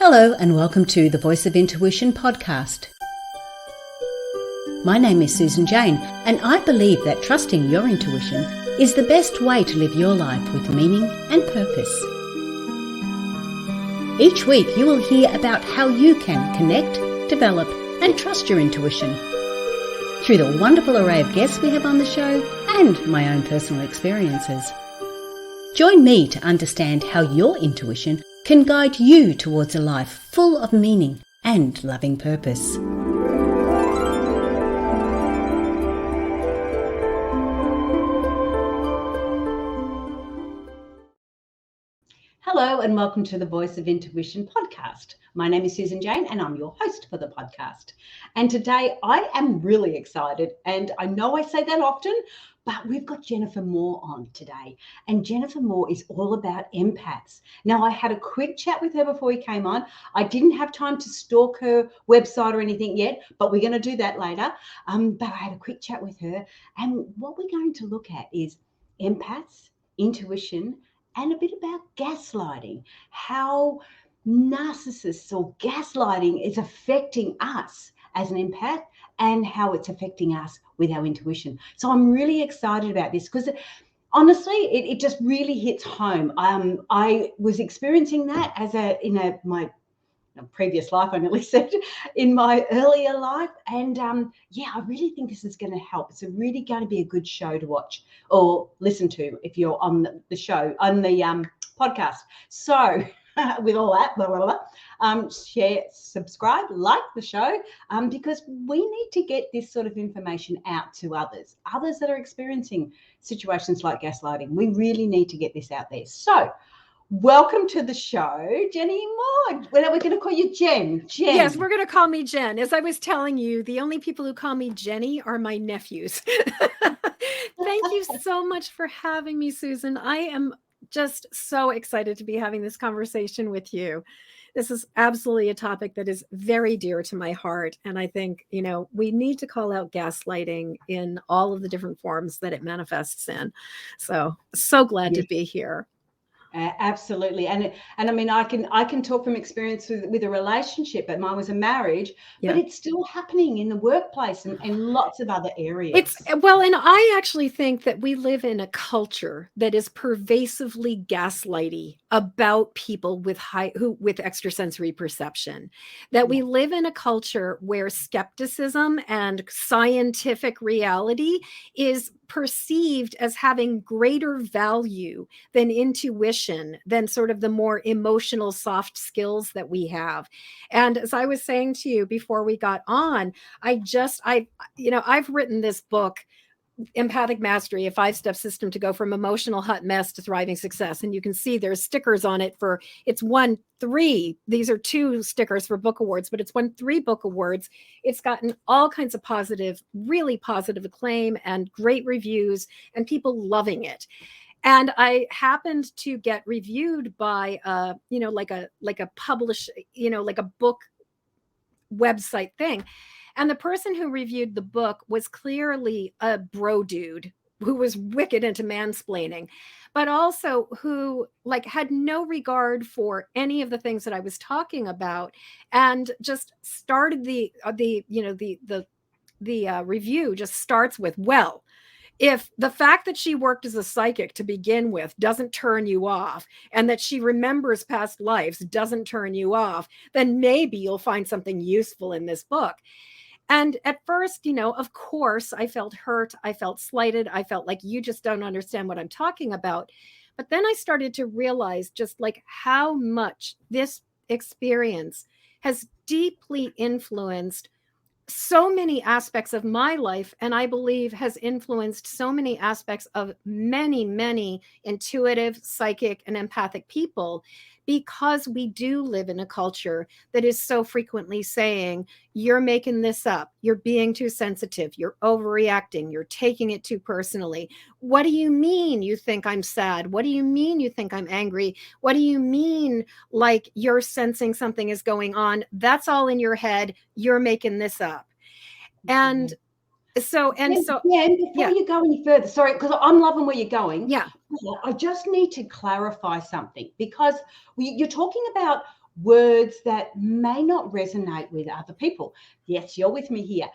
Hello and welcome to the Voice of Intuition podcast. My name is Susan Jane and I believe that trusting your intuition is the best way to live your life with meaning and purpose. Each week you will hear about how you can connect, develop and trust your intuition through the wonderful array of guests we have on the show and my own personal experiences. Join me to understand how your intuition can guide you towards a life full of meaning and loving purpose. Hello and welcome to the Voice of Intuition podcast. My name is Susan Jane and I'm your host for the podcast. And today I am really excited, and I know I say that often, but we've got Jennifer Moore on today. And Jennifer Moore is all about empaths. Now, I had a quick chat with her before we came on. I didn't have time to stalk her website or anything yet, but we're going to do that later. But I had a quick chat with her. And what we're going to look at is empaths, intuition, and a bit about gaslighting, how narcissists or gaslighting is affecting us as an empath and how it's affecting us with our intuition. So I'm really excited about this because honestly, it just really hits home. I was experiencing that my previous life, I nearly said, in my earlier life. And I really think this is going to help. It's really going to be a good show to watch or listen to if you're on the show, on the podcast. So with all that, blah, blah, blah, share, subscribe, like the show, because we need to get this sort of information out to others that are experiencing situations like gaslighting. We really need to get this out there. So welcome to the show, Jenny Moore. We're going to call you Jen. Yes, we're going to call me Jen. As I was telling you, the only people who call me Jenny are my nephews. Thank you so much for having me, Susan. I am just so excited to be having this conversation with you. This is absolutely a topic that is very dear to my heart. And I think, we need to call out gaslighting in all of the different forms that it manifests in. So glad to be here. Absolutely. And I mean, I can talk from experience with a relationship, but mine was a marriage, but it's still happening in the workplace and lots of other areas. And I actually think that we live in a culture that is pervasively gaslighty about people with extrasensory perception, that we live in a culture where skepticism and scientific reality is perceived as having greater value than intuition, than sort of the more emotional soft skills that we have. And as I was saying to you before we got on, I've written this book, Empathic Mastery, a 5-step system to go from emotional hot mess to thriving success. And you can see there's stickers on it it's won 3. These are 2 stickers for book awards, but it's won 3 book awards. It's gotten all kinds of really positive acclaim and great reviews and people loving it. And I happened to get reviewed by like a book website thing. And the person who reviewed the book was clearly a bro dude who was wicked into mansplaining, but also who had no regard for any of the things that I was talking about, and just started the review just starts with, well, if the fact that she worked as a psychic to begin with doesn't turn you off, and that she remembers past lives doesn't turn you off, then maybe you'll find something useful in this book. And at first, of course, I felt hurt. I felt slighted. I felt like you just don't understand what I'm talking about. But then I started to realize just how much this experience has deeply influenced so many aspects of my life, and I believe has influenced so many aspects of many, many intuitive, psychic, and empathic people, because we do live in a culture that is so frequently saying, you're making this up, you're being too sensitive, you're overreacting, you're taking it too personally. What do you mean you think I'm sad? What do you mean you think I'm angry? What do you mean you're sensing something is going on? That's all in your head. You're making this up. And before you go any further, sorry, because I'm loving where you're going. Yeah. I just need to clarify something, because you're talking about words that may not resonate with other people. Yes, you're with me here.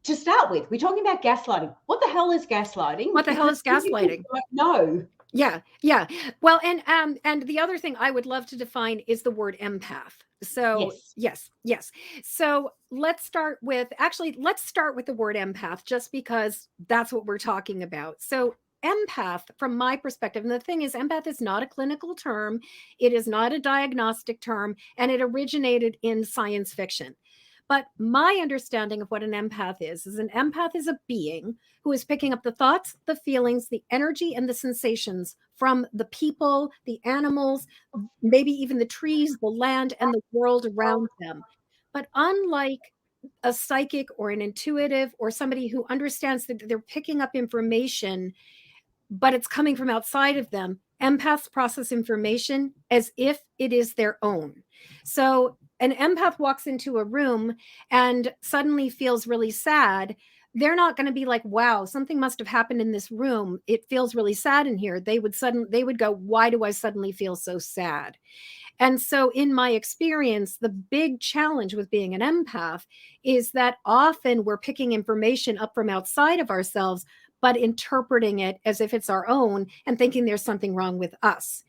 To start with, we're talking about gaslighting. What the hell is gaslighting? What the hell is gaslighting? No. Yeah, yeah. Well, and the other thing I would love to define is the word empath. So Yes. yes. So let's start with the word empath, just because that's what we're talking about. So empath, from my perspective, and the thing is, empath is not a clinical term, it is not a diagnostic term, and it originated in science fiction. But my understanding of what an empath is an empath is a being who is picking up the thoughts, the feelings, the energy, and the sensations from the people, the animals, maybe even the trees, the land, and the world around them. But unlike a psychic or an intuitive or somebody who understands that they're picking up information, but it's coming from outside of them, empaths process information as if it is their own. So an empath walks into a room and suddenly feels really sad. They're not going to be like, wow, something must have happened in this room, it feels really sad in here. They would go, why do I suddenly feel so sad? And so, in my experience, the big challenge with being an empath is that often we're picking information up from outside of ourselves, but interpreting it as if it's our own and thinking there's something wrong with us.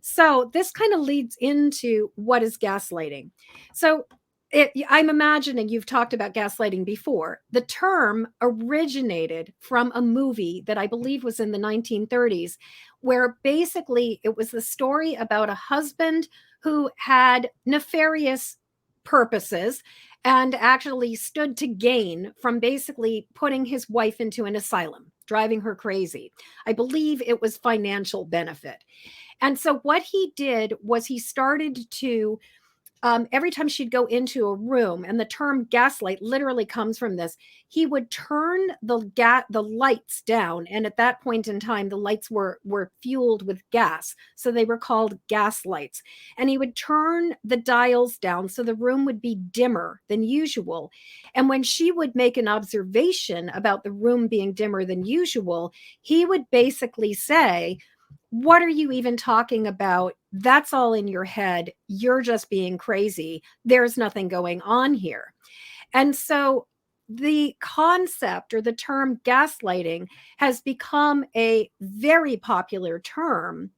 So, this kind of leads into what is gaslighting. So, I'm imagining you've talked about gaslighting before. The term originated from a movie that I believe was in the 1930s, where basically it was the story about a husband who had nefarious purposes and actually stood to gain from basically putting his wife into an asylum, driving her crazy. I believe it was financial benefit. And so what he did was he started to every time she'd go into a room, and the term gaslight literally comes from this, he would turn the lights down, and at that point in time, the lights were fueled with gas, so they were called gas lights. And he would turn the dials down so the room would be dimmer than usual. And when she would make an observation about the room being dimmer than usual, he would basically say, what are you even talking about? That's all in your head. You're just being crazy. There's nothing going on here. And so the concept or the term gaslighting has become a very popular term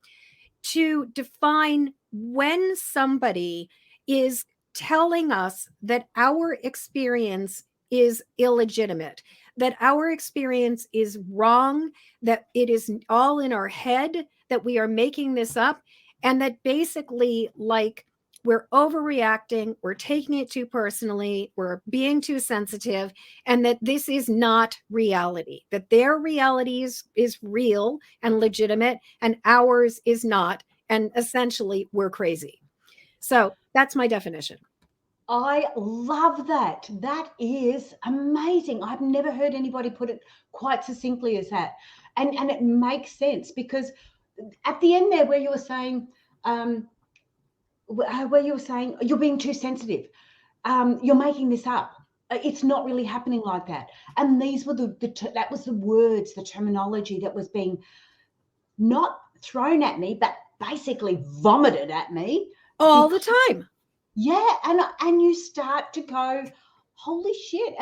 to define when somebody is telling us that our experience is illegitimate, that our experience is wrong, that it is all in our head, that we are making this up, and that basically, like, we're overreacting, we're taking it too personally, we're being too sensitive, and that this is not reality, that their reality is real and legitimate, and ours is not. And essentially, we're crazy. So that's my definition. I love that. That is amazing. I've never heard anybody put it quite succinctly as that. And it makes sense, because at the end there, where you were saying, you're being too sensitive, you're making this up. It's not really happening like that. And these were that was the words, the terminology that was being not thrown at me, but basically vomited at me all the time. Yeah, and you start to go, holy shit,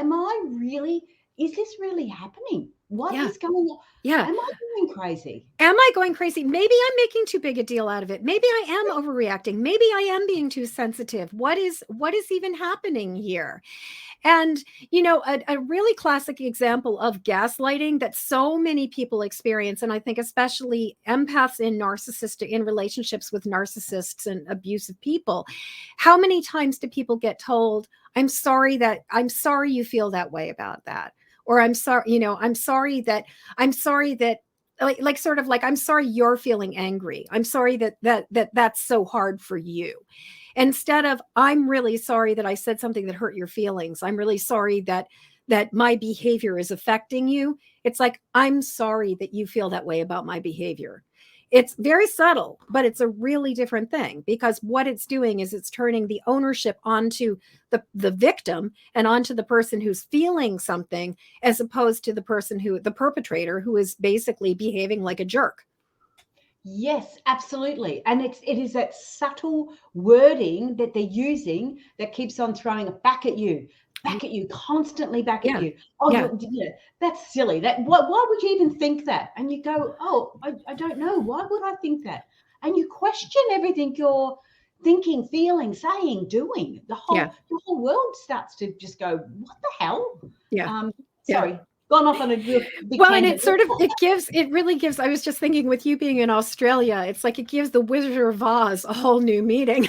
is this really happening? What is going on? Yeah. Am I going crazy? Am I going crazy? Maybe I'm making too big a deal out of it. Maybe I am overreacting. Maybe I am being too sensitive. What is even happening here? And, a really classic example of gaslighting that so many people experience, and I think especially empaths in relationships with narcissists and abusive people, how many times do people get told, I'm sorry you feel that way about that? Or I'm sorry, I'm sorry that, like sort of like, I'm sorry you're feeling angry. I'm sorry that's so hard for you. Instead of, I'm really sorry that I said something that hurt your feelings. I'm really sorry that my behavior is affecting you. It's like, I'm sorry that you feel that way about my behavior. It's very subtle, but it's a really different thing, because what it's doing is it's turning the ownership onto the victim and onto the person who's feeling something, as opposed to the perpetrator, who is basically behaving like a jerk. Yes, absolutely. And it is that subtle wording that they're using that keeps on throwing it back at you, constantly back at Yeah. you. Oh, Yeah. that's silly. Why would you even think that? And you go, oh, I don't know. Why would I think that? And you question everything you're thinking, feeling, saying, doing. Yeah. Your whole world starts to just go, what the hell? Yeah. Um, Yeah. Sorry, gone off on a real big Well, and tangent. it really gives, I was just thinking with you being in Australia, it's like it gives the Wizard of Oz a whole new meaning,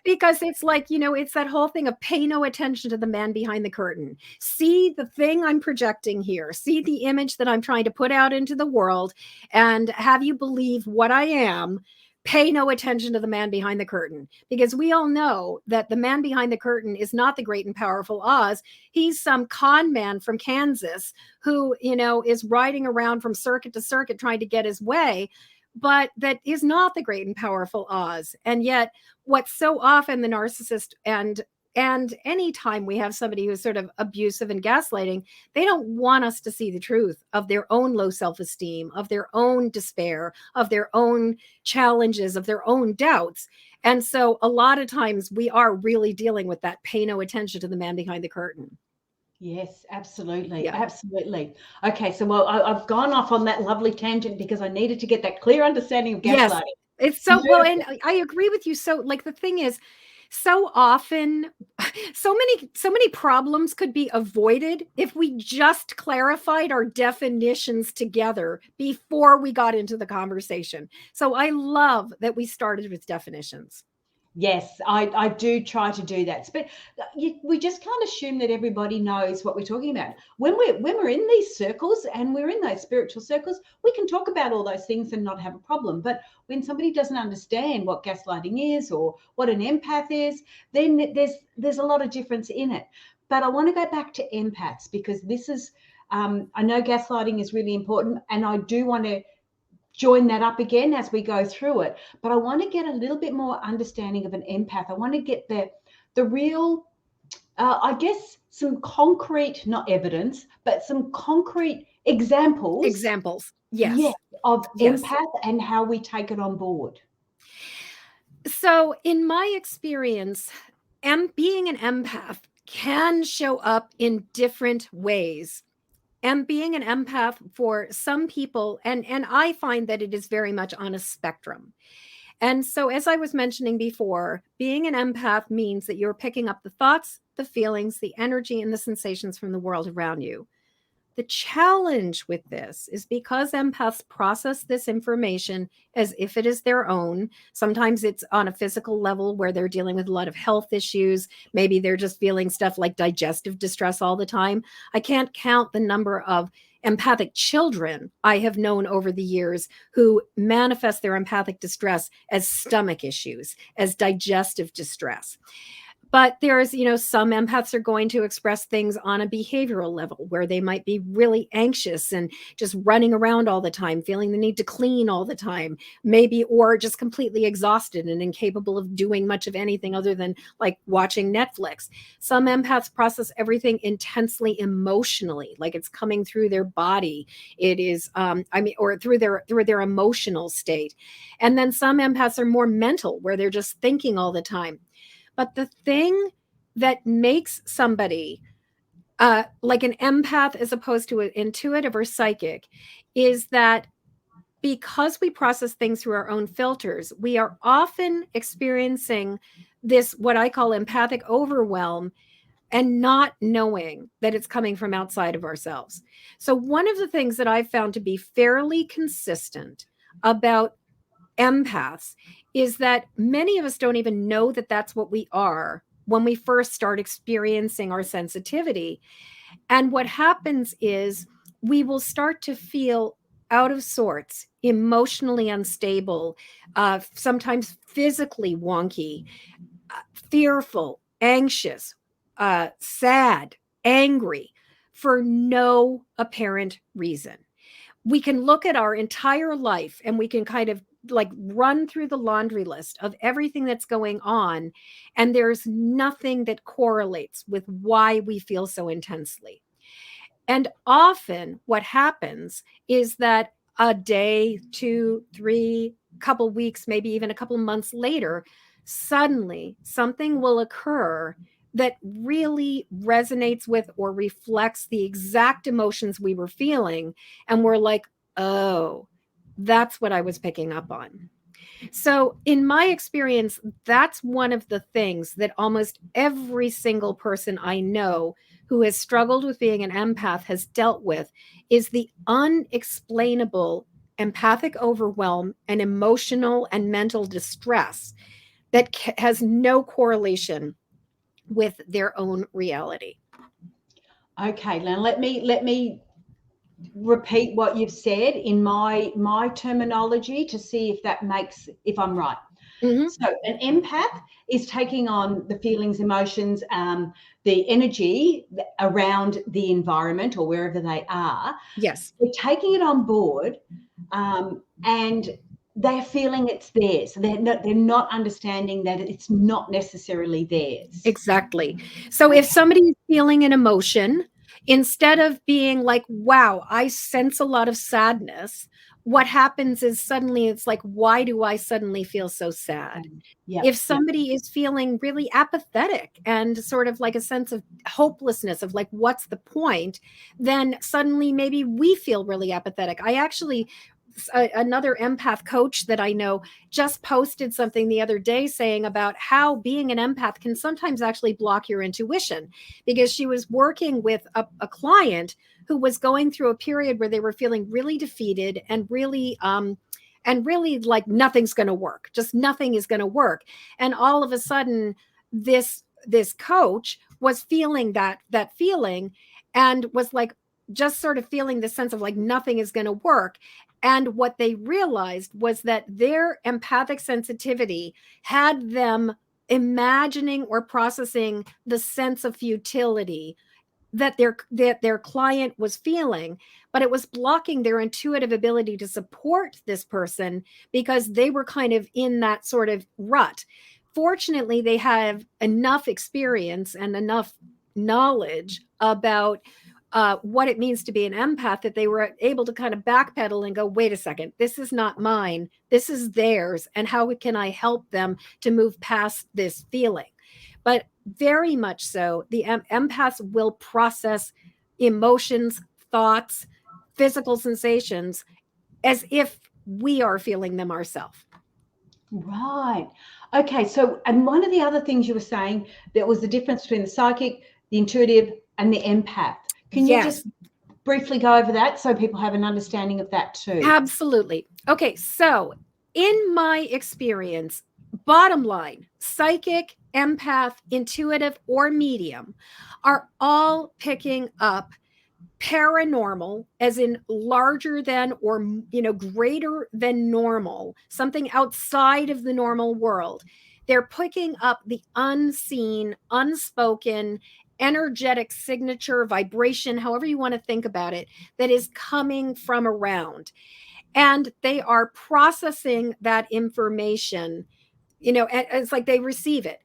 because it's like, it's that whole thing of pay no attention to the man behind the curtain. See the thing I'm projecting here, see the image that I'm trying to put out into the world, and have you believe what I am. Pay no attention to the man behind the curtain, because we all know that the man behind the curtain is not the great and powerful Oz. He's some con man from Kansas who, is riding around from circuit to circuit trying to get his way, but that is not the great and powerful Oz. And yet, what's so often the narcissist and anytime we have somebody who's sort of abusive and gaslighting, they don't want us to see the truth of their own low self-esteem, of their own despair, of their own challenges, of their own doubts. And so a lot of times we are really dealing with that pay no attention to the man behind the curtain. Yes, absolutely. Yeah. Absolutely. Okay, so well, I've gone off on that lovely tangent because I needed to get that clear understanding of Yes. gaslighting. It's so well, and I agree with you. So, like, the thing is, so often, so many problems could be avoided if we just clarified our definitions together before we got into the conversation. So I love that we started with definitions. Yes, I do try to do that. But we just can't assume that everybody knows what we're talking about. When we're in these circles and we're in those spiritual circles, we can talk about all those things and not have a problem. But when somebody doesn't understand what gaslighting is or what an empath is, then there's a lot of difference in it. But I want to go back to empaths because this is I know gaslighting is really important, and I do want to join that up again as we go through it. But I want to get a little bit more understanding of an empath. I want to get the real, I guess, some concrete, not evidence, but some concrete examples, Examples. yes, Yes. of Yes. empath and how we take it on board. So, in my experience, being an empath can show up in different ways. And being an empath for some people, and I find that it is very much on a spectrum. And so, as I was mentioning before, being an empath means that you're picking up the thoughts, the feelings, the energy, and the sensations from the world around you. The challenge with this is because empaths process this information as if it is their own. Sometimes it's on a physical level where they're dealing with a lot of health issues. Maybe they're just feeling stuff like digestive distress all the time. I can't count the number of empathic children I have known over the years who manifest their empathic distress as stomach issues, as digestive distress. But there's, some empaths are going to express things on a behavioral level where they might be really anxious and just running around all the time, feeling the need to clean all the time, maybe, or just completely exhausted and incapable of doing much of anything other than like watching Netflix. Some empaths process everything intensely emotionally, like it's coming through their body. It is, or through their emotional state. And then some empaths are more mental, where they're just thinking all the time. But the thing that makes somebody like an empath as opposed to an intuitive or psychic is that because we process things through our own filters, we are often experiencing this, what I call empathic overwhelm, and not knowing that it's coming from outside of ourselves. So, one of the things that I've found to be fairly consistent about empaths is that many of us don't even know that that's what we are when we first start experiencing our sensitivity. And what happens is we will start to feel out of sorts, emotionally unstable, sometimes physically wonky, fearful, anxious, sad, angry for no apparent reason. We can look at our entire life and we can kind of like run through the laundry list of everything that's going on, and there's nothing that correlates with why we feel so intensely. And often what happens is that a day, 2, 3, couple weeks, maybe even a couple months later, suddenly something will occur that really resonates with or reflects the exact emotions we were feeling. And we're like, oh, that's what I was picking up on. So, in my experience, that's one of the things that almost every single person I know who has struggled with being an empath has dealt with is the unexplainable empathic overwhelm and emotional and mental distress that has no correlation with their own reality. Okay, now let me repeat what you've said in my terminology to see if I'm right. Mm-hmm. So an empath is taking on the feelings, emotions, the energy around the environment or wherever they are. Yes. They're taking it on board, and they're feeling it's theirs. So they're not understanding that it's not necessarily theirs. Exactly. So if Okay. somebody is feeling an emotion, instead of being like, wow, I sense a lot of sadness, what happens is suddenly it's like, why do I suddenly feel so sad? Yeah. If Yeah. somebody is feeling really apathetic and sort of like a sense of hopelessness of like, what's the point? Then suddenly maybe we feel really apathetic. I actually, another empath coach that I know just posted something the other day saying about how being an empath can sometimes actually block your intuition, because she was working with a client who was going through a period where they were feeling really defeated and really like nothing's going to work, just nothing is going to work. And all of a sudden this coach was feeling that feeling and was like just sort of feeling the sense of like nothing is going to work. And what they realized was that their empathic sensitivity had them imagining or processing the sense of futility that their client was feeling, but it was blocking their intuitive ability to support this person because they were kind of in that sort of rut. Fortunately, they have enough experience and enough knowledge about what it means to be an empath that they were able to kind of backpedal and go, wait a second, this is not mine, this is theirs, and how can I help them to move past this feeling? But very much so, the empaths will process emotions, thoughts, physical sensations as if we are feeling them ourselves. Right. Okay. So, and one of the other things you were saying, that was the difference between the psychic, the intuitive, and the empath. Can you just Yes, briefly go over that so people have an understanding of that too? absolutely. Okay, so in my experience, bottom line, psychic, empath, intuitive, or medium are all picking up paranormal, as in larger than or greater than normal, something outside of the normal world. They're picking up the unseen, unspoken, energetic signature, vibration, however you want to think about it, that is coming from around, and they are processing that information. It's like they receive it.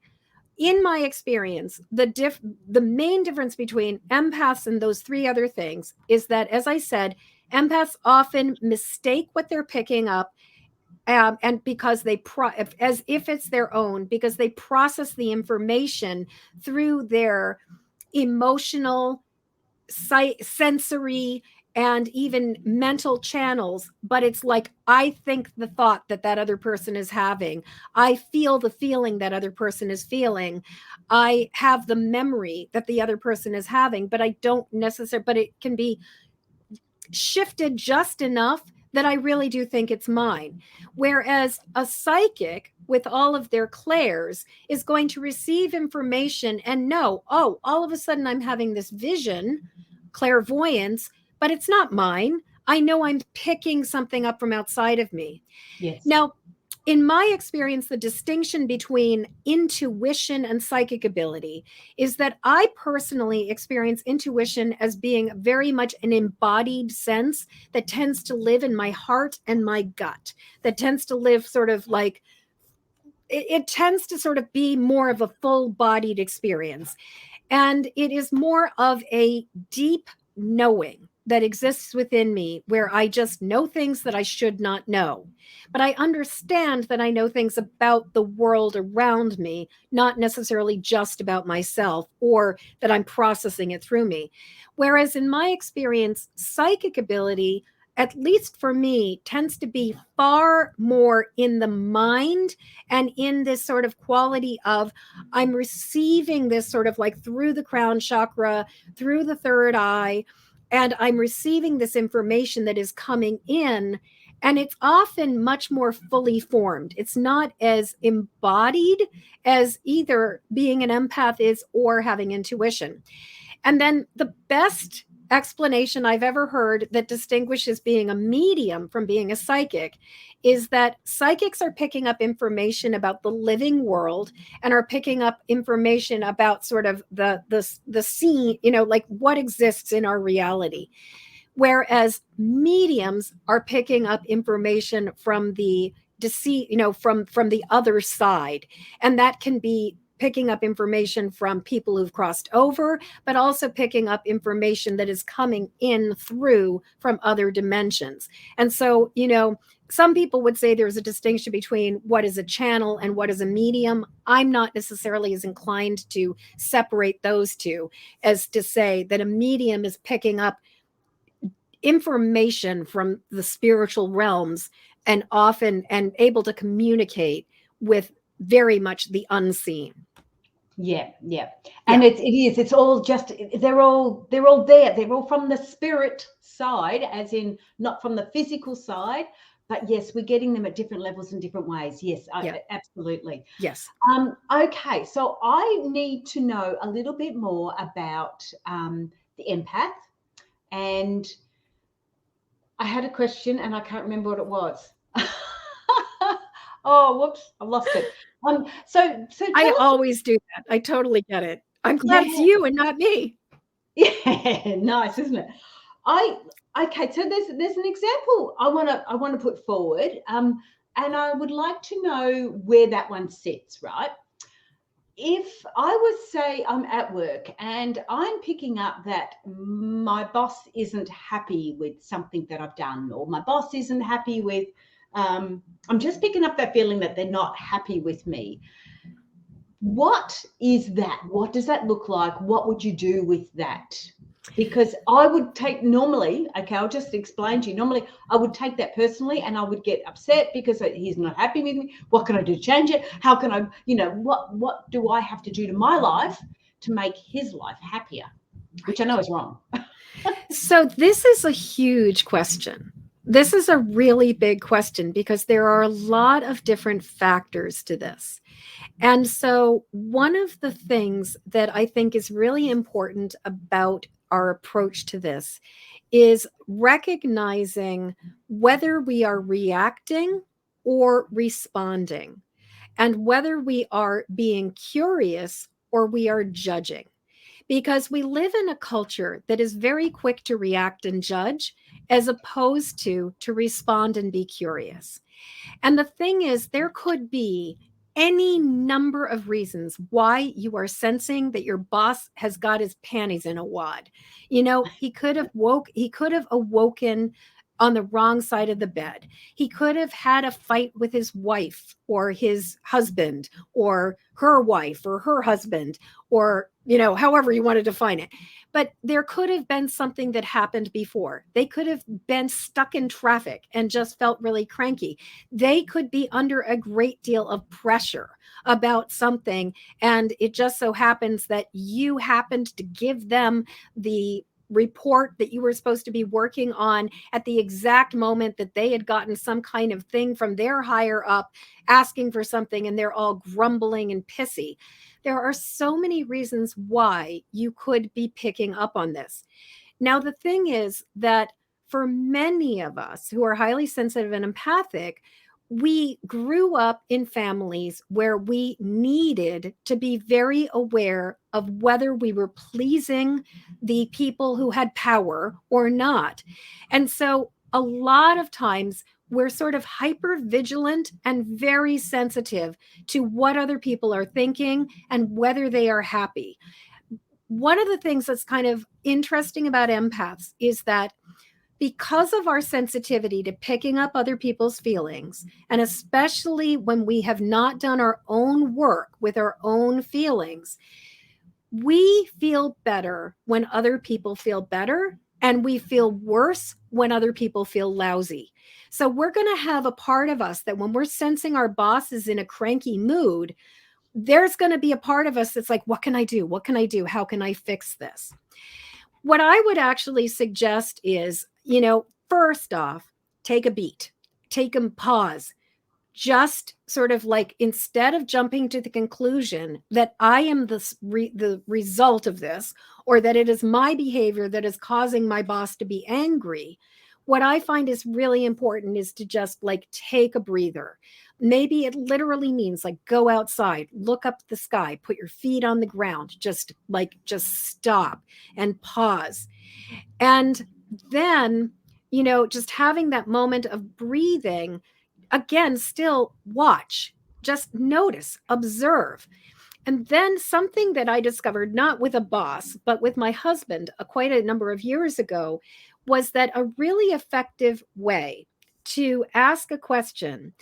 In my experience, the main difference between empaths and those three other things is that, as I said, empaths often mistake what they're picking up, and because as if it's their own, because they process the information through their emotional, sensory, and even mental channels. But it's like, I think the thought that other person is having, I feel the feeling that other person is feeling, I have the memory that the other person is having, but I don't necessarily, but it can be shifted just enough that I really do think it's mine. Whereas a psychic, with all of their clairs, is going to receive information and know, oh, all of a sudden I'm having this vision, clairvoyance, but it's not mine. I know I'm picking something up from outside of me. Yes. Now, in my experience, the distinction between intuition and psychic ability is that I personally experience intuition as being very much an embodied sense that tends to live in my heart and my gut, that tends to live sort of like, it tends to sort of be more of a full bodied experience. And it is more of a deep knowing. that exists within me where I just know things that I should not know. But I understand that I know things about the world around me, not necessarily just about myself, or that I'm processing it through me. Whereas in my experience, psychic ability, at least for me, tends to be far more in the mind and in this sort of quality of I'm receiving this sort of like through the crown chakra, through the third eye, and I'm receiving this information that is coming in. And it's often much more fully formed. It's not as embodied as either being an empath is or having intuition. And then the best explanation I've ever heard that distinguishes being a medium from being a psychic is that psychics are picking up information about the living world and are picking up information about sort of the scene, like what exists in our reality. Whereas mediums are picking up information from the deceit, from the other side. And that can be picking up information from people who've crossed over, but also picking up information that is coming in through from other dimensions. And so, some people would say there's a distinction between what is a channel and what is a medium. I'm not necessarily as inclined to separate those two as to say that a medium is picking up information from the spiritual realms and often and able to communicate with very much the unseen. Yeah. And it's all just, they're all there. They're all from the spirit side, as in not from the physical side. But yes, we're getting them at different levels in different ways. Yes, absolutely. Yes. Okay, so I need to know a little bit more about the empath. And I had a question and I can't remember what it was. Oh, whoops, I lost it. So I always do that. I totally get it. I'm glad it's you and not me. Yeah, nice, isn't it? Okay, so there's an example I want to put forward, and I would like to know where that one sits, right? If I was say I'm at work and I'm picking up that my boss isn't happy with something that I've done, or my boss isn't happy with, I'm just picking up that feeling that they're not happy with me. What is that? What does that look like? What would you do with that? Because I would take normally, okay, I'll just explain to you. Normally, I would take that personally and I would get upset because he's not happy with me. What can I do to change it? How can I, what do I have to do to my life to make his life happier? Which I know is wrong. So this is a huge question. This is a really big question because there are a lot of different factors to this. And so one of the things that I think is really important about our approach to this is recognizing whether we are reacting or responding, and whether we are being curious or we are judging. Because we live in a culture that is very quick to react and judge, as opposed to respond and be curious. And the thing is, there could be any number of reasons why you are sensing that your boss has got his panties in a wad. He could have awoken on the wrong side of the bed. He could have had a fight with his wife or his husband or her wife or her husband, or, however you want to define it. But there could have been something that happened before. They could have been stuck in traffic and just felt really cranky. They could be under a great deal of pressure about something. And it just so happens that you happened to give them the report that you were supposed to be working on at the exact moment that they had gotten some kind of thing from their higher up asking for something, and they're all grumbling and pissy. There are so many reasons why you could be picking up on this. Now, the thing is that for many of us who are highly sensitive and empathic, we grew up in families where we needed to be very aware of whether we were pleasing the people who had power or not. And so a lot of times we're sort of hyper vigilant and very sensitive to what other people are thinking and whether they are happy. one of the things that's kind of interesting about empaths is that because of our sensitivity to picking up other people's feelings, and especially when we have not done our own work with our own feelings, we feel better when other people feel better, and we feel worse when other people feel lousy. So we're going to have a part of us that when we're sensing our boss is in a cranky mood, there's going to be a part of us that's like, what can I do? What can I do? How can I fix this? What I would actually suggest is, first off, take a beat, take a pause, just sort of like, instead of jumping to the conclusion that I am the result of this, or that it is my behavior that is causing my boss to be angry, what I find is really important is to just like take a breather. Maybe it literally means like go outside, look up the sky, put your feet on the ground, just stop and pause. And then, just having that moment of breathing, again, still watch, just notice, observe. And then something that I discovered, not with a boss, but with my husband quite a number of years ago, was that a really effective way to ask a question,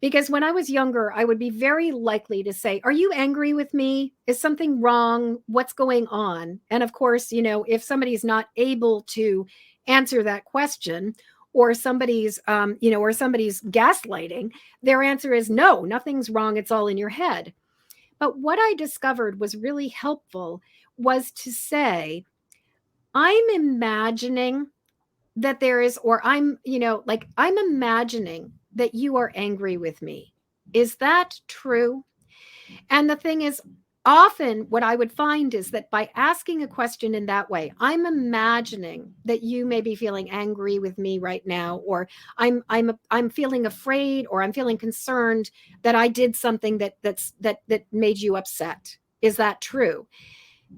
because when I was younger, I would be very likely to say, are you angry with me? Is something wrong? What's going on? And of course, if somebody's not able to answer that question, or somebody's gaslighting, their answer is no, nothing's wrong. It's all in your head. But what I discovered was really helpful was to say, I'm imagining that there is, or I'm imagining that you are angry with me. Is that true? And the thing is, often what I would find is that by asking a question in that way, I'm imagining that you may be feeling angry with me right now, or I'm feeling afraid, or I'm feeling concerned that I did something that made you upset. Is that true?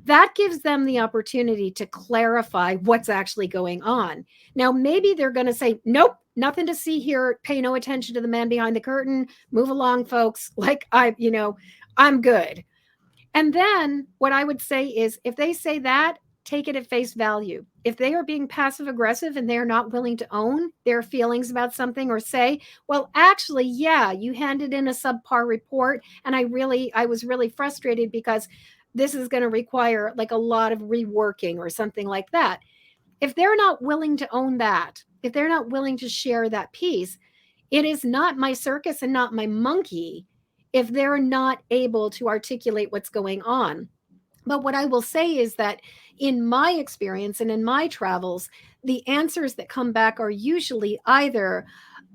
That gives them the opportunity to clarify what's actually going on. Now, maybe they're going to say, nope, nothing to see here. Pay no attention to the man behind the curtain. Move along, folks. Like I'm good. And then what I would say is, if they say that, take it at face value. If they are being passive aggressive and they're not willing to own their feelings about something, or say, well, actually, yeah, you handed in a subpar report, and I was really frustrated because this is going to require like a lot of reworking or something like that. If they're not willing to own that, if they're not willing to share that piece, it is not my circus and not my monkey if they're not able to articulate what's going on. But what I will say is that in my experience and in my travels, the answers that come back are usually either,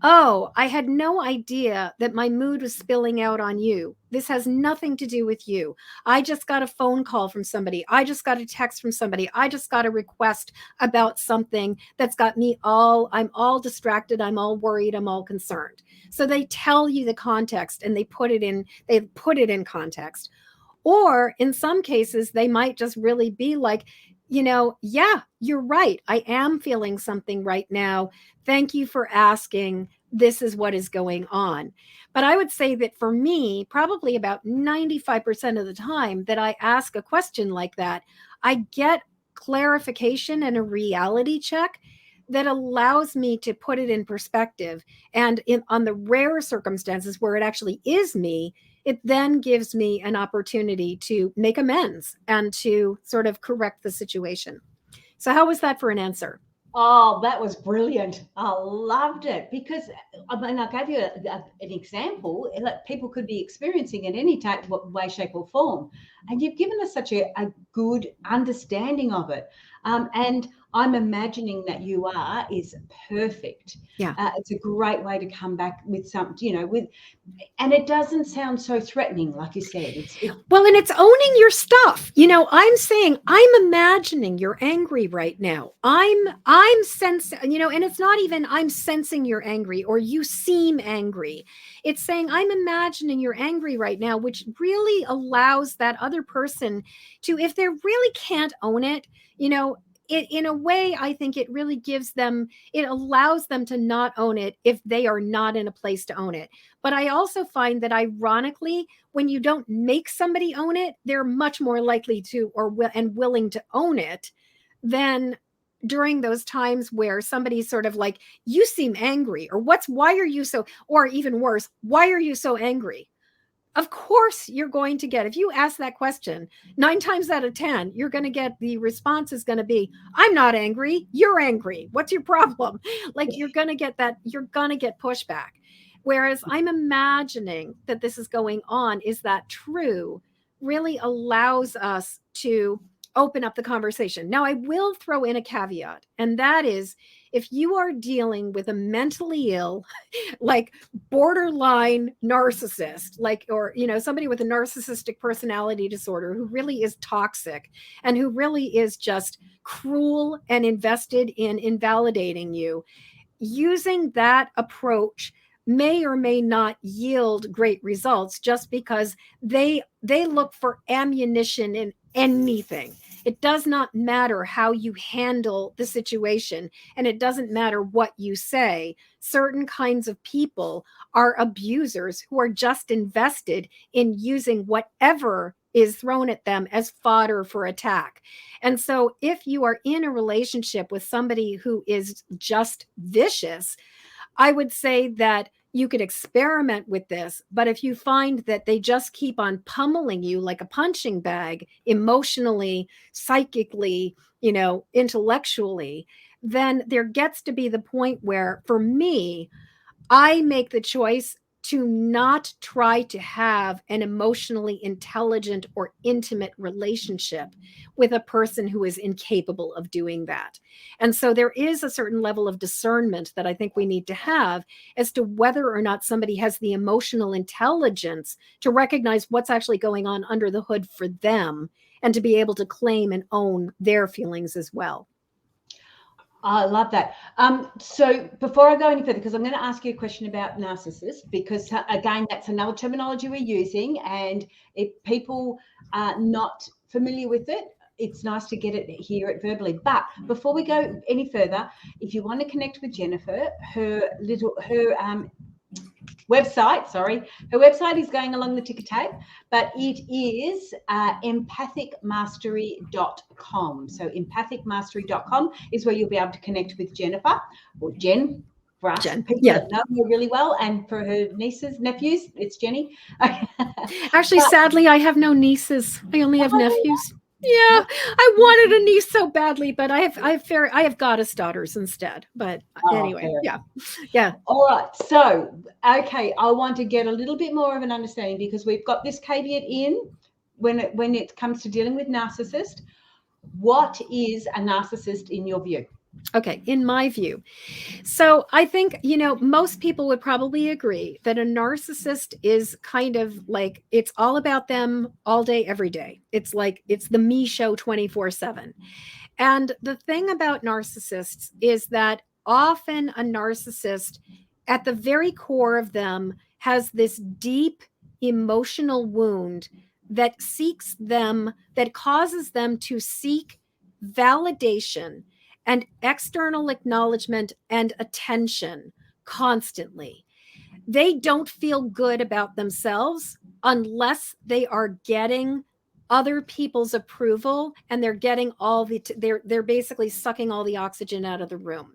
oh, I had no idea that my mood was spilling out on you. This has nothing to do with you. I just got a phone call from somebody. I just got a text from somebody. I just got a request about something that's got me I'm all distracted. I'm all worried. I'm all concerned. So they tell you the context, and they put it in context. Or in some cases, they might just really be like, yeah, you're right. I am feeling something right now. Thank you for asking. This is what is going on. But I would say that for me, probably about 95% of the time that I ask a question like that, I get clarification and a reality check that allows me to put it in perspective. And on the rare circumstances where it actually is me, it then gives me an opportunity to make amends and to sort of correct the situation. So how was that for an answer? Oh, that was brilliant. I loved it because I mean, I gave you an example. Like people could be experiencing in any type, way, shape, or form, and you've given us such a good understanding of it. And I'm imagining that you are is perfect. Yeah. It's a great way to come back with something, and it doesn't sound so threatening, like you said. Well, and it's owning your stuff. I'm saying, I'm imagining you're angry right now. I'm sensing, and it's not even I'm sensing you're angry or you seem angry. It's saying I'm imagining you're angry right now, which really allows that other person to, if they really can't own it, in a way, I think it really gives them, it allows them to not own it if they are not in a place to own it. But I also find that ironically, when you don't make somebody own it, they're much more likely to and willing to own it than during those times where somebody's sort of like, you seem angry, or why are you so, or even worse, why are you so angry? Of course you're going to get, if you ask that question 9 times out of 10, you're going to get, the response is going to be, I'm not angry, you're angry, what's your problem? Like, you're going to get that, you're going to get pushback. Whereas I'm imagining that this is going on, is that true, really allows us to open up the conversation. Now, I will throw in a caveat, and that is, if you are dealing with a mentally ill, like borderline narcissist, like, or, somebody with a narcissistic personality disorder who really is toxic and who really is just cruel and invested in invalidating you, using that approach may or may not yield great results, just because they look for ammunition in anything. It does not matter how you handle the situation, and it doesn't matter what you say. Certain kinds of people are abusers who are just invested in using whatever is thrown at them as fodder for attack. And so if you are in a relationship with somebody who is just vicious, I would say that you could experiment with this, but if you find that they just keep on pummeling you like a punching bag, emotionally, psychically, intellectually, then there gets to be the point where, for me, I make the choice to not try to have an emotionally intelligent or intimate relationship with a person who is incapable of doing that. And so there is a certain level of discernment that I think we need to have as to whether or not somebody has the emotional intelligence to recognize what's actually going on under the hood for them, and to be able to claim and own their feelings as well. I love that. So before I go any further, because I'm going to ask you a question about narcissists, because again, that's another terminology we're using, and if people are not familiar with it, it's nice to hear it verbally. But before we go any further, if you want to connect with Jennifer, her website is going along the ticker tape, but it is empathicmastery.com. So empathicmastery.com is where you'll be able to connect with Jennifer, or Jen, for us, people that know her really well, and for her nieces, nephews, it's Jenny. Actually, sadly, I have no nieces. I only have nephews. Yeah, I wanted a niece so badly, but I have goddess daughters instead. But anyway, yeah. All right. So, okay, I want to get a little bit more of an understanding, because we've got this caveat in when it comes to dealing with narcissist. What is a narcissist in your view? Okay, in my view. So I think, most people would probably agree that a narcissist is kind of like, it's all about them all day, every day. It's like, it's the me show 24/7. And the thing about narcissists is that often a narcissist, at the very core of them, has this deep emotional wound that causes them to seek validation and external acknowledgement and attention constantly. They don't feel good about themselves unless they are getting other people's approval, and they're getting they're basically sucking all the oxygen out of the room.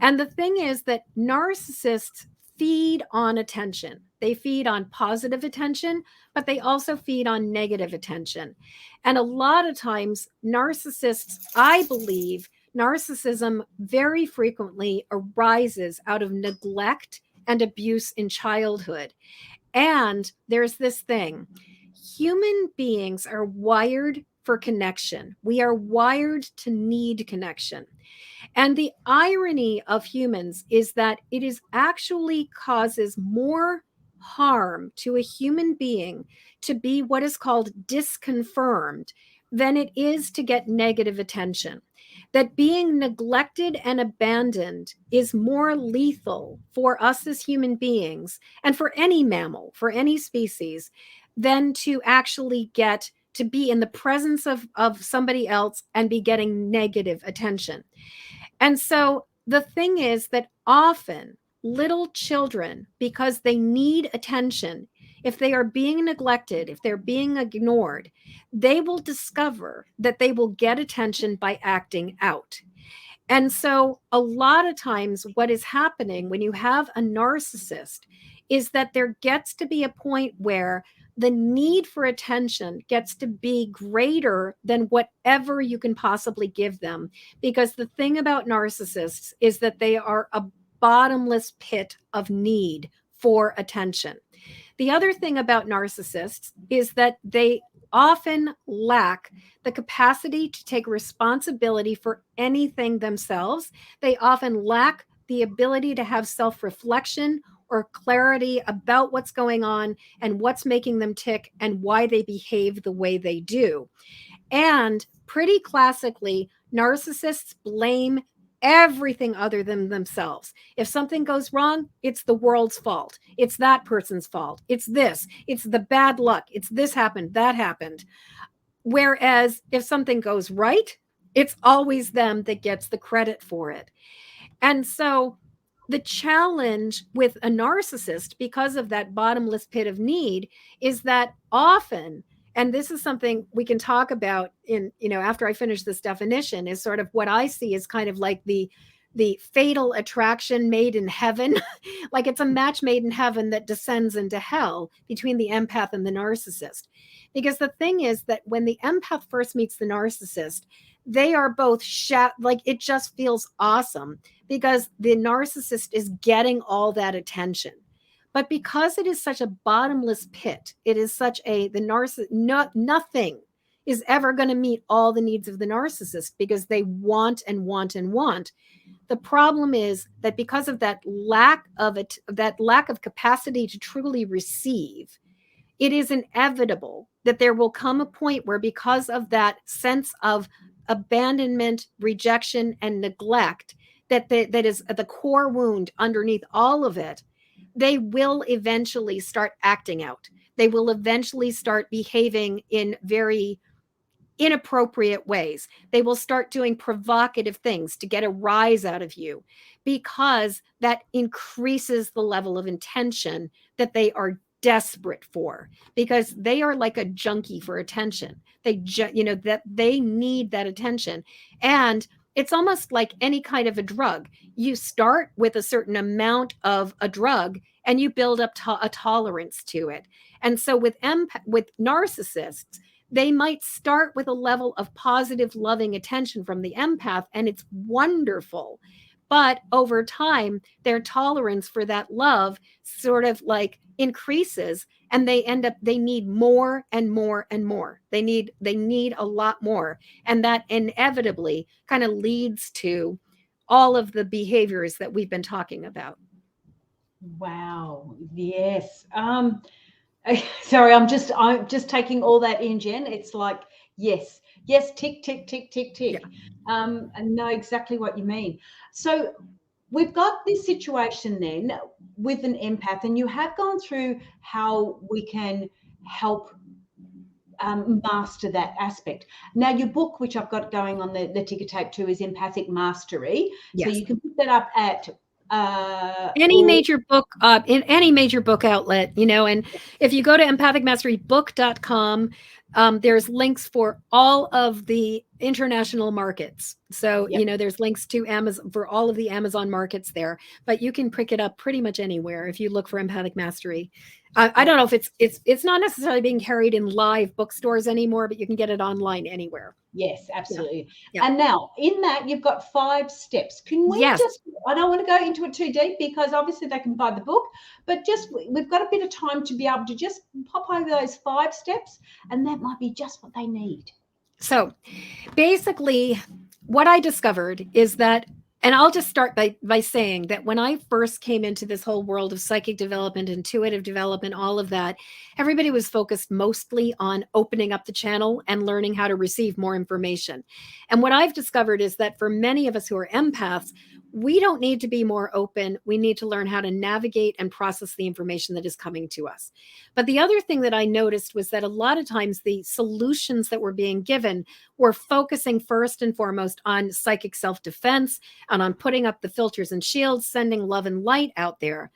And the thing is that narcissists feed on attention. They feed on positive attention, but they also feed on negative attention. And a lot of times, I believe, narcissism very frequently arises out of neglect and abuse in childhood. And there's this thing: human beings are wired for connection. We are wired to need connection. And the irony of humans is that it is actually causes more harm to a human being to be what is called disconfirmed than it is to get negative attention. That being neglected and abandoned is more lethal for us as human beings, and for any mammal, for any species, than to actually get to be in the presence of somebody else and be getting negative attention. And so the thing is that often little children, because they need attention, if they are being neglected, if they're being ignored, they will discover that they will get attention by acting out. And so, a lot of times, what is happening when you have a narcissist is that there gets to be a point where the need for attention gets to be greater than whatever you can possibly give them. Because the thing about narcissists is that they are a bottomless pit of need for attention. The other thing about narcissists is that they often lack the capacity to take responsibility for anything themselves. They often lack the ability to have self reflection or clarity about what's going on and what's making them tick and why they behave the way they do. And pretty classically, narcissists blame everything other than themselves. If something goes wrong, it's the world's fault. It's that person's fault. It's this. It's the bad luck. It's this happened, that happened. Whereas if something goes right, it's always them that gets the credit for it. And so the challenge with a narcissist, because of that bottomless pit of need, is that often, and this is something we can talk about in, after I finish this definition, is sort of what I see as kind of like the fatal attraction made in heaven. Like it's a match made in heaven that descends into hell between the empath and the narcissist. Because the thing is that when the empath first meets the narcissist, they are both like it just feels awesome because the narcissist is getting all that attention. But because it is such a bottomless pit, it is such nothing is ever going to meet all the needs of the narcissist because they want and want and want. The problem is that because of that lack of capacity to truly receive, it is inevitable that there will come a point where, because of that sense of abandonment, rejection, and neglect that is the core wound underneath all of it, they will eventually start acting out. They will eventually start behaving in very inappropriate ways. They will start doing provocative things to get a rise out of you because that increases the level of intention that they are desperate for, because they are like a junkie for attention. That they need that attention. And it's almost like any kind of a drug. You start with a certain amount of a drug and you build up a tolerance to it. And so with narcissists, they might start with a level of positive, loving attention from the empath, and it's wonderful. But over time, their tolerance for that love sort of like increases, and they need more and more and more. They need a lot more. And that inevitably kind of leads to all of the behaviors that we've been talking about. Wow. Yes. Sorry, I'm just taking all that in, Jen. It's like, yes, tick, tick, tick, tick, tick. Yeah. And know exactly what you mean. So we've got this situation then with an empath, and you have gone through how we can help master that aspect. Now, your book, which I've got going on the ticker tape too, is Empathic Mastery. Yes. So you can pick that up at any major book in any major book outlet, and if you go to empathicmasterybook.com, there's links for all of the international markets. So, there's links to Amazon for all of the Amazon markets there, but you can pick it up pretty much anywhere if you look for Empathic Mastery. I don't know if it's not necessarily being carried in live bookstores anymore, but you can get it online anywhere. Yes, absolutely. Yeah. And now in that, you've got 5 steps. Can we I don't want to go into it too deep because obviously they can buy the book, but we've got a bit of time to be able to just pop over those 5 steps, and that might be just what they need. So basically what I discovered is that, and I'll just start by saying that when I first came into this whole world of psychic development, intuitive development, all of that, everybody was focused mostly on opening up the channel and learning how to receive more information. And what I've discovered is that for many of us who are empaths, we don't need to be more open. We need to learn how to navigate and process the information that is coming to us. But the other thing that I noticed was that a lot of times the solutions that were being given were focusing first and foremost on psychic self-defense and on putting up the filters and shields, sending love and light out there.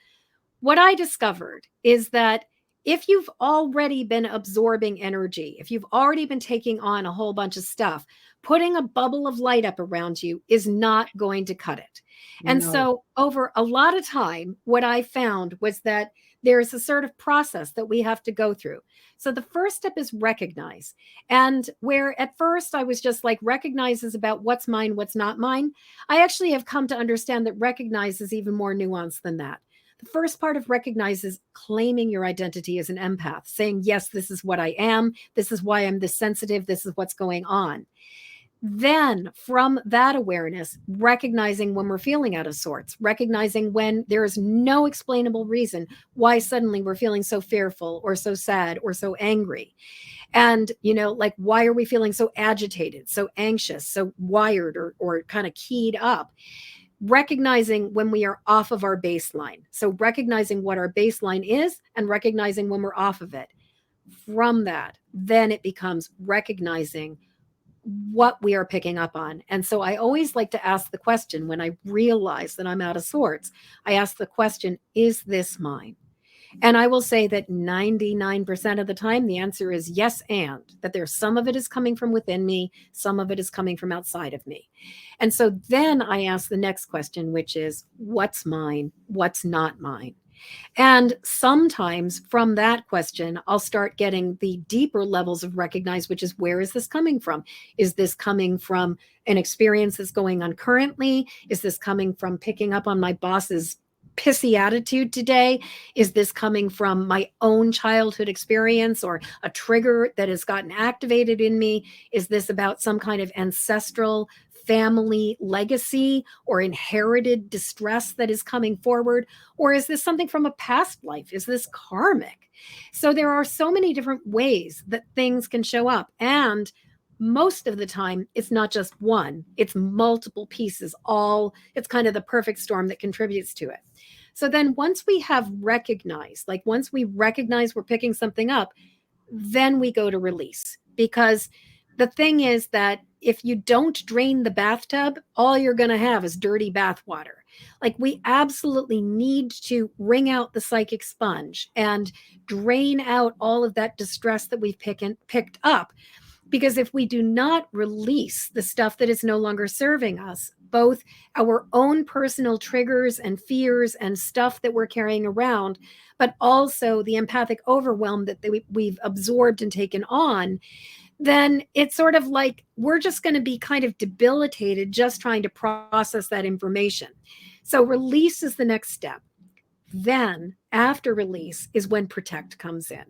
What I discovered is that if you've already been absorbing energy, if you've already been taking on a whole bunch of stuff, putting a bubble of light up around you is not going to cut it. And No. so, over a lot of time, what I found was that there's a sort of process that we have to go through. So, the first step is recognize. And where at first I was just like, recognize is about what's mine, what's not mine. I actually have come to understand that recognize is even more nuanced than that. The first part of recognize is claiming your identity as an empath, saying, yes, this is what I am. This is why I'm this sensitive. This is what's going on. Then, from that awareness, recognizing when we're feeling out of sorts, recognizing when there is no explainable reason why suddenly we're feeling so fearful or so sad or so angry. And, like, why are we feeling so agitated, so anxious, so wired or kind of keyed up? Recognizing when we are off of our baseline. So recognizing what our baseline is and recognizing when we're off of it. From that, then it becomes recognizing what we are picking up on. And so I always like to ask the question when I realize that I'm out of sorts, I ask the question, is this mine? And I will say that 99% of the time, the answer is yes, and that there's some of it is coming from within me, some of it is coming from outside of me. And so then I ask the next question, which is what's mine? What's not mine? And sometimes from that question, I'll start getting the deeper levels of recognize, which is where is this coming from? Is this coming from an experience that's going on currently? Is this coming from picking up on my boss's pissy attitude today? Is this coming from my own childhood experience or a trigger that has gotten activated in me? Is this about some kind of ancestral family legacy or inherited distress that is coming forward? Or is this something from a past life? Is this karmic? So there are so many different ways that things can show up. And most of the time, it's not just one, it's multiple pieces, it's kind of the perfect storm that contributes to it. So then once we have recognized, like once we recognize we're picking something up, then we go to release. Because the thing is that if you don't drain the bathtub, all you're going to have is dirty bath water. Like we absolutely need to wring out the psychic sponge and drain out all of that distress that we've picked up. Because if we do not release the stuff that is no longer serving us, both our own personal triggers and fears and stuff that we're carrying around, but also the empathic overwhelm that we've absorbed and taken on, then it's sort of like we're just going to be kind of debilitated just trying to process that information. So release is the next step. Then after release is when protect comes in.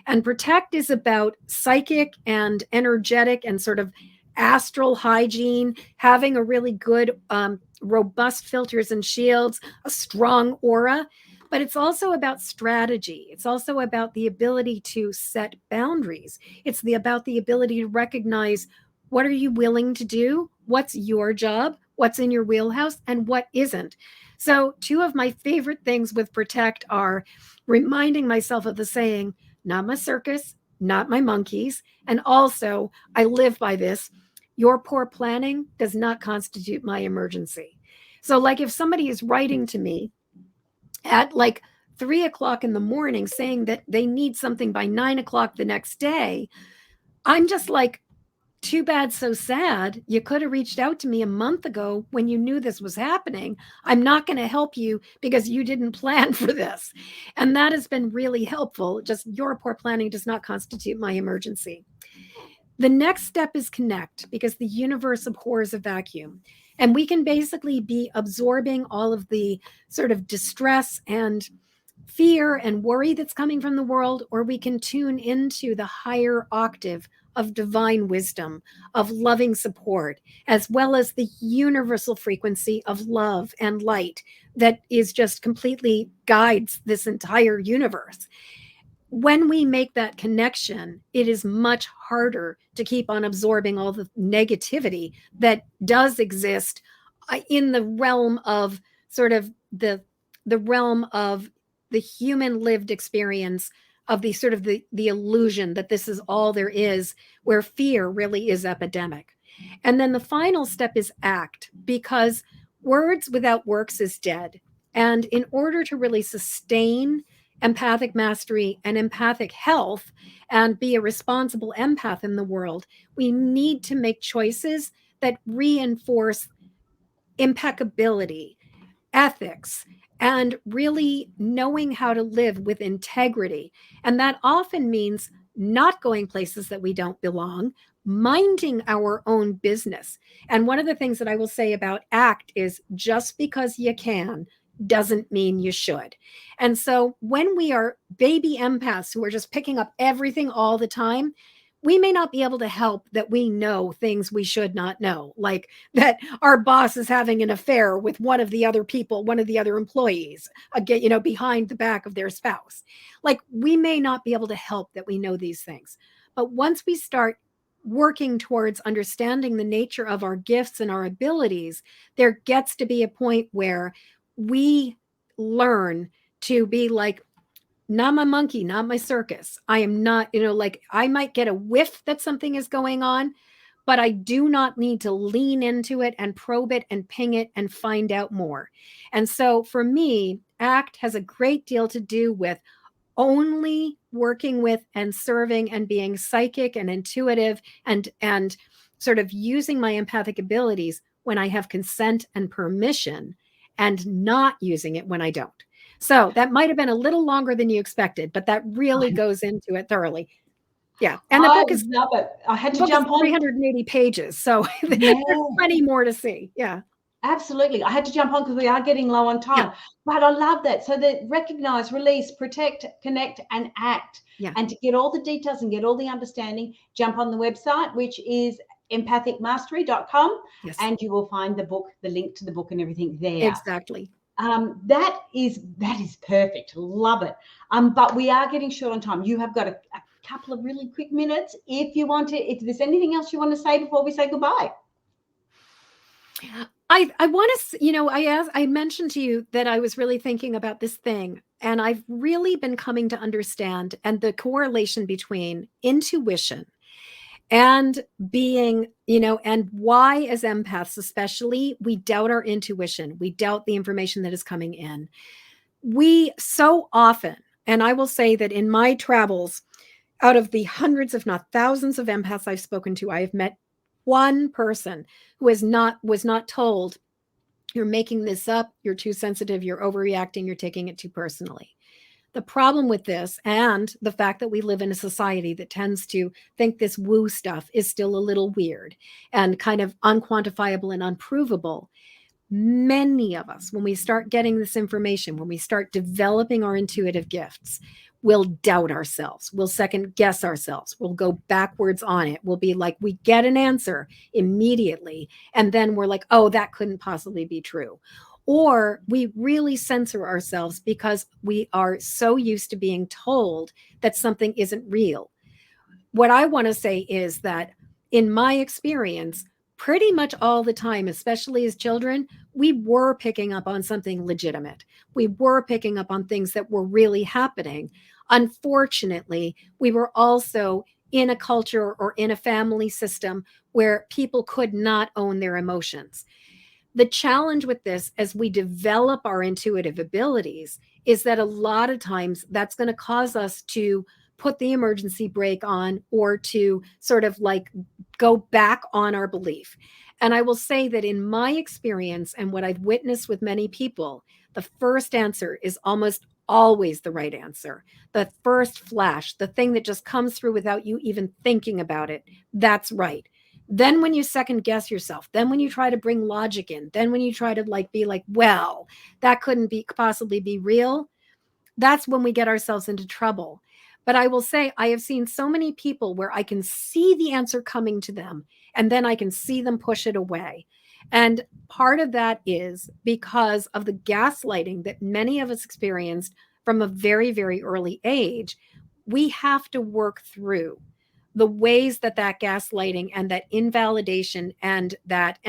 And protect is about psychic and energetic and sort of astral hygiene, having a really good, robust filters and shields, a strong aura. But it's also about strategy. It's also about the ability to set boundaries. It's about the ability to recognize what are you willing to do? What's your job? What's in your wheelhouse and what isn't? So two of my favorite things with protect are reminding myself of the saying, not my circus, not my monkeys. And also I live by this. Your poor planning does not constitute my emergency. So like if somebody is writing to me at like 3 o'clock in the morning saying that they need something by 9 o'clock the next day, I'm just like, too bad, so sad. You could have reached out to me a month ago when you knew this was happening. I'm not going to help you because you didn't plan for this. And that has been really helpful. Just your poor planning does not constitute my emergency. The next step is connect, because the universe abhors a vacuum. And we can basically be absorbing all of the sort of distress and fear and worry that's coming from the world, or we can tune into the higher octave of divine wisdom, of loving support, as well as the universal frequency of love and light that is just completely guides this entire universe. When we make that connection, it is much harder to keep on absorbing all the negativity that does exist in the realm of sort of the realm of the human lived experience of the sort of the illusion that this is all there is, where fear really is epidemic. And then the final step is act, because words without works is dead. And in order to really sustain empathic mastery and empathic health and be a responsible empath in the world, we need to make choices that reinforce impeccability, ethics, and really knowing how to live with integrity. And that often means not going places that we don't belong, minding our own business. And one of the things that I will say about ACT is just because you can doesn't mean you should. And so when we are baby empaths who are just picking up everything all the time, we may not be able to help that we know things we should not know, like that our boss is having an affair with one of the other people, one of the other employees, again, behind the back of their spouse. Like, we may not be able to help that we know these things. But once we start working towards understanding the nature of our gifts and our abilities, there gets to be a point where we learn to be like, not my monkey, not my circus. I am not, like, I might get a whiff that something is going on, but I do not need to lean into it and probe it and ping it and find out more. And so for me, ACT has a great deal to do with only working with and serving and being psychic and intuitive and sort of using my empathic abilities when I have consent and permission, and not using it when I don't. So that might have been a little longer than you expected, but that really goes into it thoroughly. Yeah. And the I book is love it. I had to book is jump on. 380 pages. So Yeah, there's plenty more to see. Yeah. absolutely. I had to jump on because we are getting low on time. Yeah. But I love that. So that recognize, release, protect, connect, and act. Yeah. And to get all the details and get all the understanding, jump on the website, which is empathicmastery.com, Yes. and you will find the book, the link to the book and everything there. Exactly. That is perfect. Love it. But we are getting short on time. You have got a couple of really quick minutes if you want to. If there's anything else you want to say before we say goodbye. I want to, I mentioned to you that I was really thinking about this thing, and I've really been coming to understand and the correlation between intuition and being, and why as empaths, especially, we doubt our intuition. We doubt the information that is coming in. We so often, and I will say that in my travels, out of the hundreds, if not thousands of empaths I've spoken to, I have met one person who was not told, you're making this up, you're too sensitive, you're overreacting, you're taking it too personally. The problem with this, and the fact that we live in a society that tends to think this woo stuff is still a little weird and kind of unquantifiable and unprovable, many of us, when we start getting this information, when we start developing our intuitive gifts, we'll doubt ourselves. We'll second guess ourselves. We'll go backwards on it. We'll be like, we get an answer immediately, and then we're like, oh, that couldn't possibly be true. Or we really censor ourselves because we are so used to being told that something isn't real. What I want to say is that in my experience, pretty much all the time, especially as children, we were picking up on something legitimate. We were picking up on things that were really happening. Unfortunately, we were also in a culture or in a family system where people could not own their emotions. The challenge with this, as we develop our intuitive abilities, is that a lot of times that's going to cause us to put the emergency brake on, or to sort of like go back on our belief. And I will say that in my experience and what I've witnessed with many people, the first answer is almost always the right answer. The first flash, the thing that just comes through without you even thinking about it, that's right. Then when you second guess yourself, then when you try to bring logic in, then when you try to be like, well, that couldn't be possibly be real, that's when we get ourselves into trouble. But I will say, I have seen so many people where I can see the answer coming to them, and then I can see them push it away. And part of that is because of the gaslighting that many of us experienced from a very, very early age. We have to work through the ways that gaslighting and that invalidation and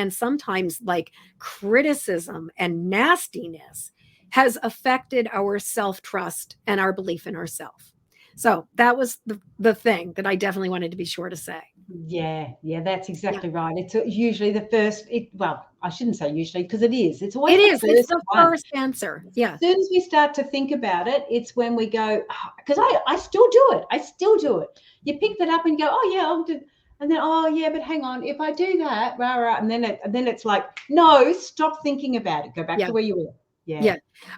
sometimes like criticism and nastiness has affected our self-trust and our belief in ourselves. So that was the thing that I definitely wanted to be sure to say. Yeah, that's exactly right. It's usually the first, well, I shouldn't say usually, because it is. It's always it's the one. first answer. Yeah. As soon as we start to think about it, it's when we go, because I still do it. I still do it. You pick that up and you go, oh yeah, I'll do, and then, oh yeah, but hang on, if I do that, and then it's like, no, stop thinking about it. Go back to where you were. Yeah.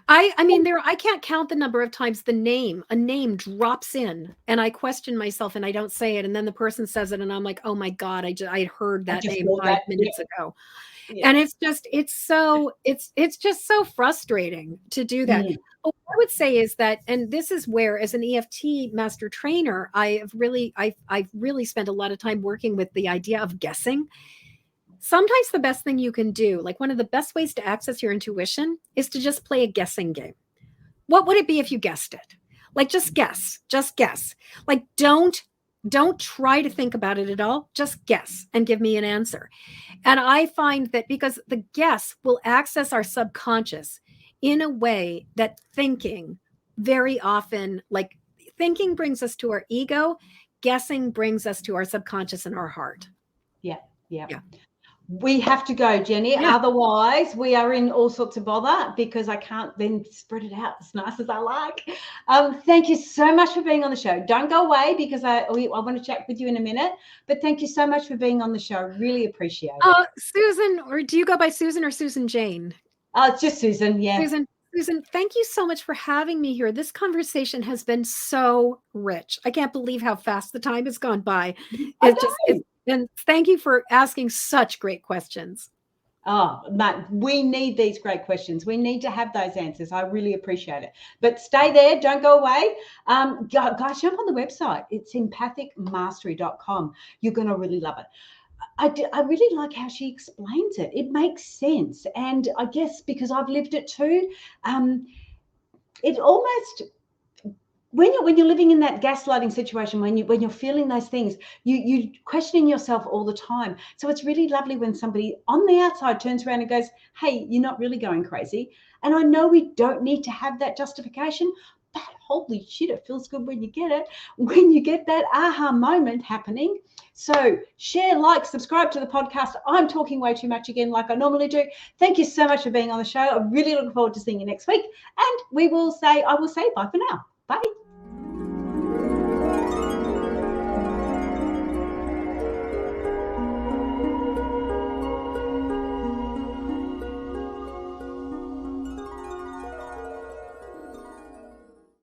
I mean, I can't count the number of times a name drops in and I question myself and I don't say it. And then the person says it and I'm like, oh my God, I heard that name 5 minutes ago. Yeah. And it's just so frustrating to do that. What I would say is that, and this is where, as an EFT master trainer, I've really spent a lot of time working with the idea of guessing. Sometimes the best thing you can do, like one of the best ways to access your intuition, is to just play a guessing game. What would it be if you guessed it? Like, just guess. Like, don't try to think about it at all. Just guess and give me an answer. And I find that because the guess will access our subconscious in a way that thinking very often, like thinking brings us to our ego, guessing brings us to our subconscious and our heart. Yeah. We have to go, Jenny. Yeah. Otherwise, we are in all sorts of bother because I can't then spread it out as nice as I like. Thank you so much for being on the show. Don't go away because I want to chat with you in a minute. But thank you so much for being on the show. Really appreciate it. Susan, or do you go by Susan or Susan Jane? It's just Susan. Yeah. Susan, thank you so much for having me here. This conversation has been so rich. I can't believe how fast the time has gone by. And thank you for asking such great questions. Oh, Matt, we need these great questions. We need to have those answers. I really appreciate it. But stay there. Don't go away. Guys, jump on the website. It's empathicmastery.com. You're going to really love it. I really like how she explains it. It makes sense. And I guess because I've lived it too, it almost... When you're living in that gaslighting situation, when you're feeling those things, you questioning yourself all the time. So it's really lovely when somebody on the outside turns around and goes, hey, you're not really going crazy. And I know we don't need to have that justification, but holy shit, it feels good when you get it, when you get that aha moment happening. So share, like, subscribe to the podcast. I'm talking way too much again, like I normally do. Thank you so much for being on the show. I'm really looking forward to seeing you next week. And I will say bye for now.